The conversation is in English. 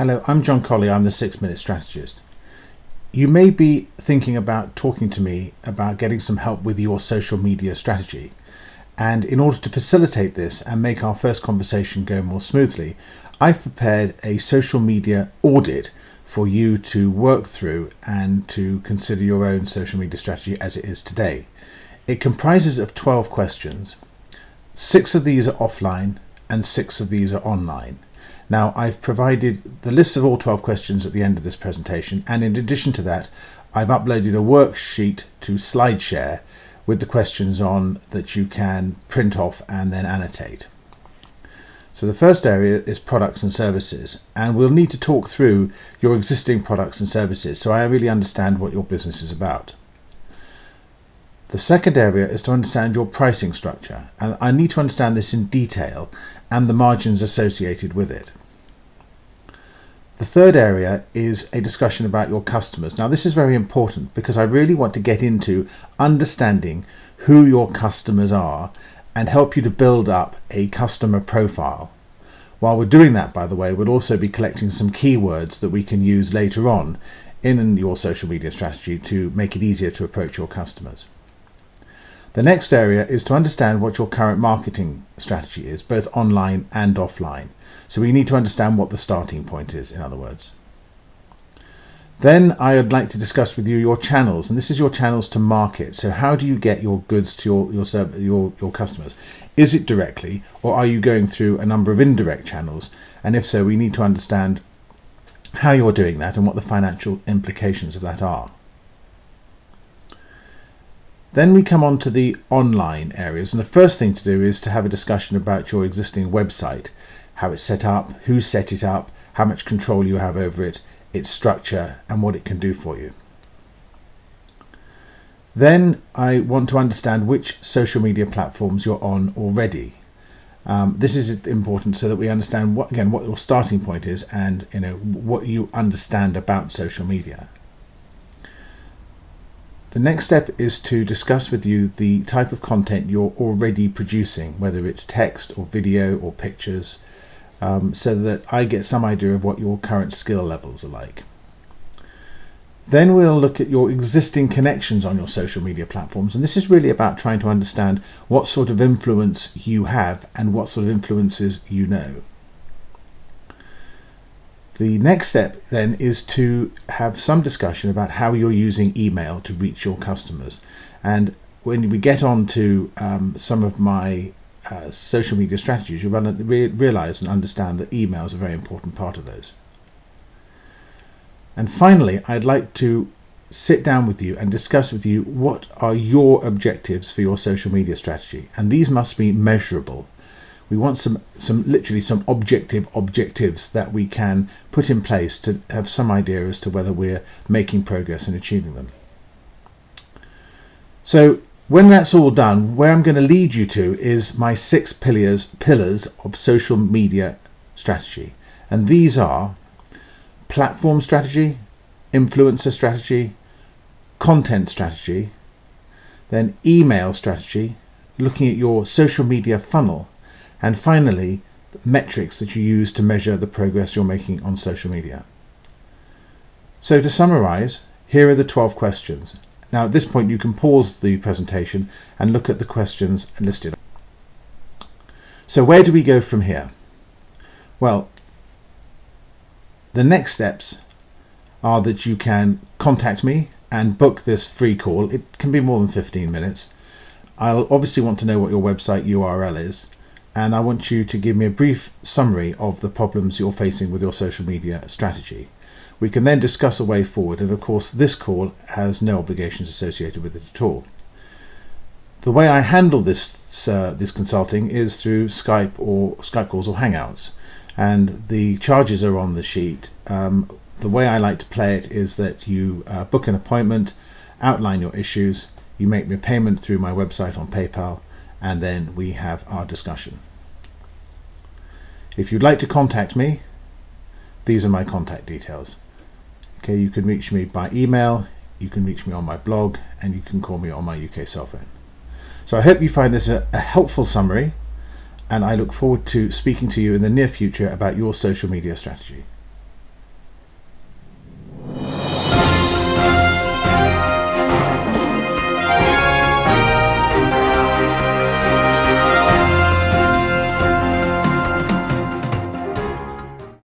Hello, I'm John Colley. I'm the 6-Minute Strategist. You may be thinking about talking to me about getting some help with your social media strategy. And in order to facilitate this and make our first conversation go more smoothly, I've prepared a social media audit for you to work through and to consider your own social media strategy as it is today. It comprises of 12 questions. 6 of these are offline and 6 of these are online. Now, I've provided the list of all 12 questions at the end of this presentation, and in addition to that, I've uploaded a worksheet to SlideShare with the questions on that you can print off and then annotate. So the first area is products and services, and we'll need to talk through your existing products and services so I really understand what your business is about. The second area is to understand your pricing structure, and I need to understand this in detail and the margins associated with it. The third area is a discussion about your customers. Now, this is very important because I really want to get into understanding who your customers are and help you to build up a customer profile. While we're doing that, by the way, we'll also be collecting some keywords that we can use later on in your social media strategy to make it easier to approach your customers. The next area is to understand what your current marketing strategy is, both online and offline. So we need to understand what the starting point is, in other words. Then I would like to discuss with you your channels, and this is your channels to market. So how do you get your goods to your customers? Is it directly, or are you going through a number of indirect channels? And if so, we need to understand how you're doing that and what the financial implications of that are. Then we come on to the online areas, and the first thing to do is to have a discussion about your existing website, how it's set up, who set it up, how much control you have over it, its structure, and what it can do for you. Then I want to understand which social media platforms you're on already. This is important so that we understand what your starting point is and what you understand about social media. The next step is to discuss with you the type of content you're already producing, whether it's text or video or pictures, so that I get some idea of what your current skill levels are like. Then we'll look at your existing connections on your social media platforms, and this is really about trying to understand what sort of influence you have and what sort of influences you know. The next step then is to have some discussion about how you're using email to reach your customers. And when we get on to some of my social media strategies, you'll realize and understand that email is a very important part of those. And finally, I'd like to sit down with you and discuss with you what are your objectives for your social media strategy. And these must be measurable. We want literally some objectives that we can put in place to have some idea as to whether we're making progress in achieving them. So when that's all done, where I'm going to lead you to is my 6 pillars of social media strategy. And these are platform strategy, influencer strategy, content strategy, then email strategy, looking at your social media funnel, and finally, metrics that you use to measure the progress you're making on social media. So to summarize, here are the 12 questions. Now at this point you can pause the presentation and look at the questions listed. So where do we go from here? Well, the next steps are that you can contact me and book this free call. It can be more than 15 minutes. I'll obviously want to know what your website URL is, and I want you to give me a brief summary of the problems you're facing with your social media strategy. We can then discuss a way forward, and of course this call has no obligations associated with it at all. The way I handle this consulting is through Skype calls or Hangouts, and the charges are on the sheet. The way I like to play it is that you book an appointment, outline your issues, you make me a payment through my website on PayPal, and then we have our discussion. If you'd like to contact me, these are my contact details. Okay, you can reach me by email, you can reach me on my blog, and you can call me on my UK cell phone. So I hope you find this a helpful summary, and I look forward to speaking to you in the near future about your social media strategy.